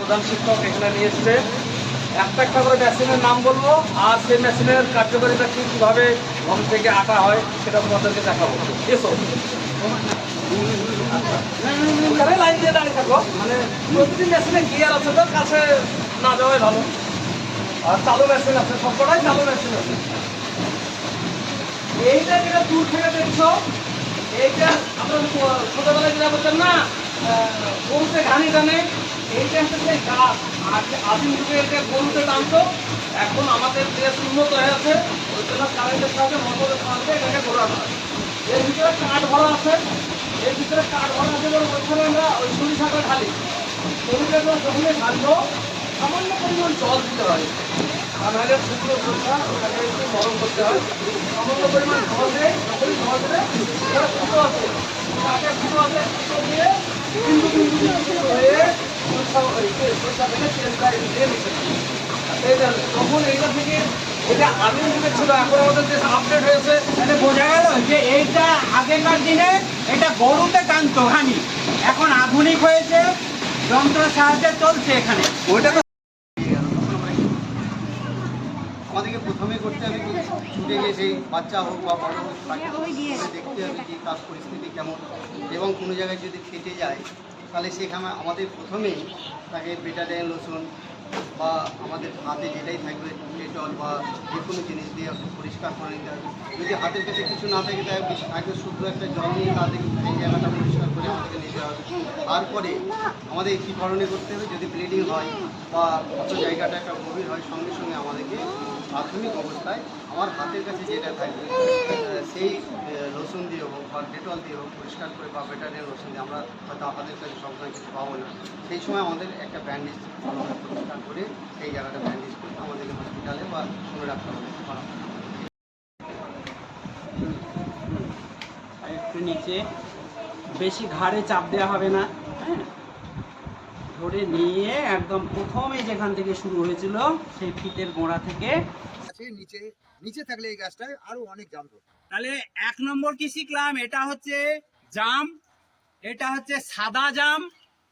প্রধান শিক্ষক এখানে নিয়ে এসছে। একটা একটা করে মেশিনের নাম বলবো, আর সেই মেশিনের কার্যকারিতা কীভাবে ঘন থেকে আঁকা হয় সেটা তোমাদেরকে দেখাবো। এসো ওখানে লাইন দিয়ে দাঁড়িয়ে থাকো, মানে প্রতিটি মেশিনে গিয়ার আছে, তো কাছে না যাওয়াই ভালো। আর চালু মেশিন আছে, সবকটাই চালু মেশিন আছে। এইটা যেটা দূর থেকে দেখছো, এইটা আপনার ছোটবেলায় যেটা বলছেন না গরুতে ঘানি টানে, এইটা হচ্ছে সেই গাছ। আর আদিম যুগে এটা গরুতে টানতো। এখন আমাদের দেশ উন্নত হয়ে আছে, ওই জন্য কারেন্টের সাথে মোটরের সাথে এটাকে ঘোরানো হয়। এর ভিতরে কাঠ ভরা আছে, এর ভিতরে কাঠ ভরা আছে এবং ওইখানে আমরা ওই সরিষাটা ঢালি। সরিষাটা যখনই ঢালবো সামান্য পরিমাণ জল দিতে হয়, আর নাহলে শুকনো সরিষা ওটাকে একটু গরম করতে হয়। সামান্য পরিমাণ জল দেয়, যখনই জল দেবে ওটা ফুটো আছে, তাকে ফুটো আছে, ফুটো দিয়ে বিন্দু বিন্দু বিন্দু হয়ে সরিষা থেকে তেলটা দিয়ে নিচ্ছে। তখন এইটা থেকে এটা আদিম যুগে ছিল, এখন আমাদের দেশ আপডেট হয়েছে। তাহলে বোঝা গেল যে এইটা আগেকার দিনে এটা গরুতে টানতো ঘানি, এখন আধুনিক হয়েছে, যন্ত্রের সাহায্যে চলছে এখানে। ওইটা তো আমাদেরকে প্রথমে করতে হবে কি, ছুটে গিয়ে সেই বাচ্চা হোক বা বড় হোক তাকে দেখতে হবে কি তার পরিস্থিতি কেমন, এবং কোনো জায়গায় যদি ফেটে যায় তাহলে সেখানে আমাদের প্রথমেই তাকে বেটাডিন লোশন বা আমাদের হাতে যেটাই থাকবে ডেটল বা যে কোনো জিনিস দিয়ে পরিষ্কার করে নিতে হবে। যদি হাতের কাছে কিছু না থাকে তাই আগে শুদ্ধ একটা জল নিয়ে তাদের এই জায়গাটা পরিষ্কার করে আমাদেরকে নিতে হবে। তারপরে আমাদের কী ধরনের করতে হবে, যদি ব্লিডিং হয় বা কত জায়গাটা একটা গভীর হয়, সঙ্গে সঙ্গে আমাদেরকে প্রাথমিক অবস্থায় আমার হাতের কাছে যেটা থাকবে সেই লোশন দিয়ে হোক বা ডেটল দিয়ে হোক পরিষ্কার করে বা বেটাডিন লোশন দিয়ে, আমরা হয়তো হাতের কাছে সবসময় কিছু পাবো না, সেই সময় আমাদের একটা ব্যান্ডেজ ভালোভাবে পরিষ্কার করে সেই জায়গাটা ব্যান্ডেজ করে আমাদেরকে হসপিটালে বা কোনো ডাক্তারখানায় করা হয়। একটু নিচে, বেশি ঘাড়ে চাপ দেওয়া হবে না, হ্যাঁ, ধরে নিয়ে একদম প্রথমে যেখান থেকে শুরু হয়েছিল সেই ফিতের গোড়া থেকে নিচে নিচে থাকলে এই গাছটায় আরো অনেক জাম ধরবে। তাহলে 1 নম্বর কি শিখলাম, এটা হচ্ছে জাম, এটা হচ্ছে সাদা জাম।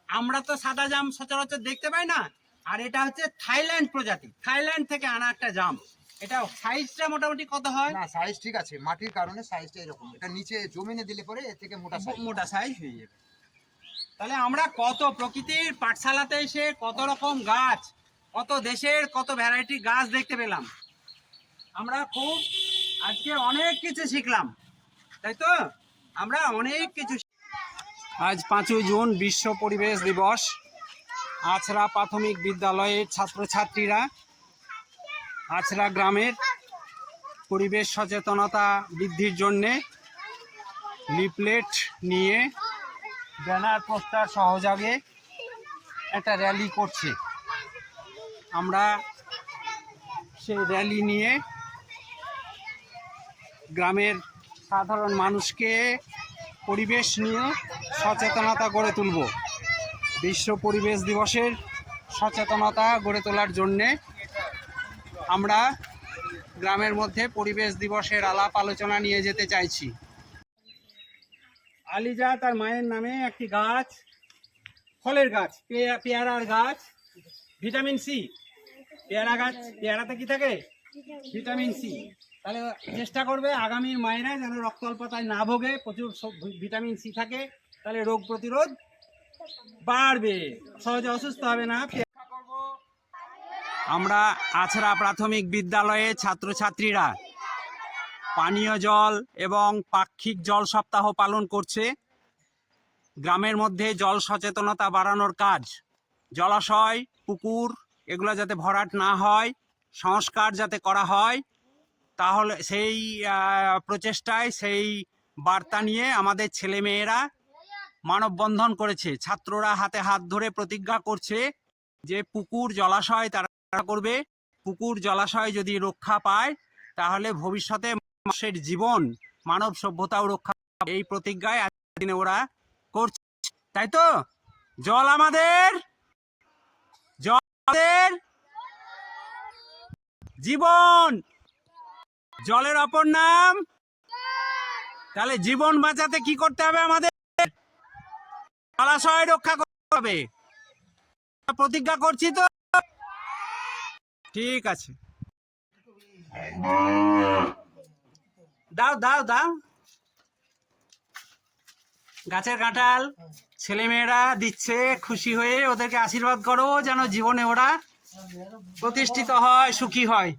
আমরা তো সাদা জাম সচরাচর দেখতে পাই না। আর এটা হচ্ছে থাইল্যান্ড প্রজাতি, থাইল্যান্ড থেকে আনা একটা জাম। এটা সাইজটা মোটামুটি কত হয়? না, সাইজ ঠিক আছে, মাটির কারণে সাইজটা এরকম, এটা নিচে জমিনে দিলে পরে এর থেকে মোটা সাইজ হয়ে যাবে। তাহলে আমরা কত প্রকৃতির পাঠশালাতে এসে কত রকম গাছ, কত দেশের কত ভ্যারাইটি গাছ দেখতে পেলাম। আমরা খুব আজকে অনেক কিছু শিখলাম, তাই তো? আমরা অনেক কিছু। আজ 5ই জুন বিশ্ব পরিবেশ দিবস। আছড়া প্রাথমিক বিদ্যালয়ের ছাত্রছাত্রীরা আছড়া গ্রামের পরিবেশ সচেতনতা বৃদ্ধির জন্যে লিফলেট নিয়ে ব্যানার পোস্টার সহযোগে একটা র্যালি করছে। আমরা সেই র্যালি নিয়ে গ্রামের সাধারণ মানুষকে পরিবেশ নিয়ে সচেতনতা গড়ে তুলব। বিশ্ব পরিবেশ দিবসের সচেতনতা গড়ে তোলার জন্যে আমরা গ্রামের মধ্যে পরিবেশ দিবসের আলাপ আলোচনা নিয়ে যেতে চাইছি। আলিজা তার মায়ের নামে একটি গাছ, ফলের গাছ, পেয়ারার গাছ, ভিটামিন সি। পেয়ারা গাছ, পেয়ারাতে কি থাকে? Vitamin C. তাহলে চেষ্টা করবে আগামীর মায়েরা যেন রক্ত অল্পতায় না ভোগে, প্রচুর ভিটামিন সি থাকে, তাহলে রোগ প্রতিরোধ বাড়বে, সহজে অসুস্থ হবে না। আমরা আছড়া প্রাথমিক বিদ্যালয়ে ছাত্রছাত্রীরা পানীয় জল এবং পাক্ষিক জল সপ্তাহ পালন করছে। গ্রামের মধ্যে জল সচেতনতা বাড়ানোর কাজ, জলাশয়, পুকুর এগুলো যাতে ভরাট না হয়, সংস্কার যাতে করা হয়, তাহলে সেই প্রচেষ্টায় সেই বার্তা নিয়ে আমাদের ছেলেমেয়েরা মানববন্ধন করেছে। ছাত্ররা হাতে হাত ধরে প্রতিজ্ঞা করছে যে পুকুর জলাশয় তারা করবে। পুকুর জলাশয় যদি রক্ষা পায় তাহলে ভবিষ্যতে মানুষের জীবন, মানব সভ্যতাও রক্ষা পাবে। এই প্রতিজ্ঞায় আজকের দিনে ওরা করছে, তাই তো? জল আমাদের, জল আমাদের জীবন, জলের অপর নাম। তাহলে জীবন বাঁচাতে কি করতে হবে? আমাদের জলাশয় রক্ষা করতে হবে। প্রতিজ্ঞা করছি তো? ঠিক আছে, দাও দাও দাও। গাছের কাঁঠাল ছেলেমেয়েরা দিচ্ছে, খুশি হয়ে ওদেরকে আশীর্বাদ করো যেন জীবনে ওরা প্রতিষ্ঠিত হয়, সুখী হয়।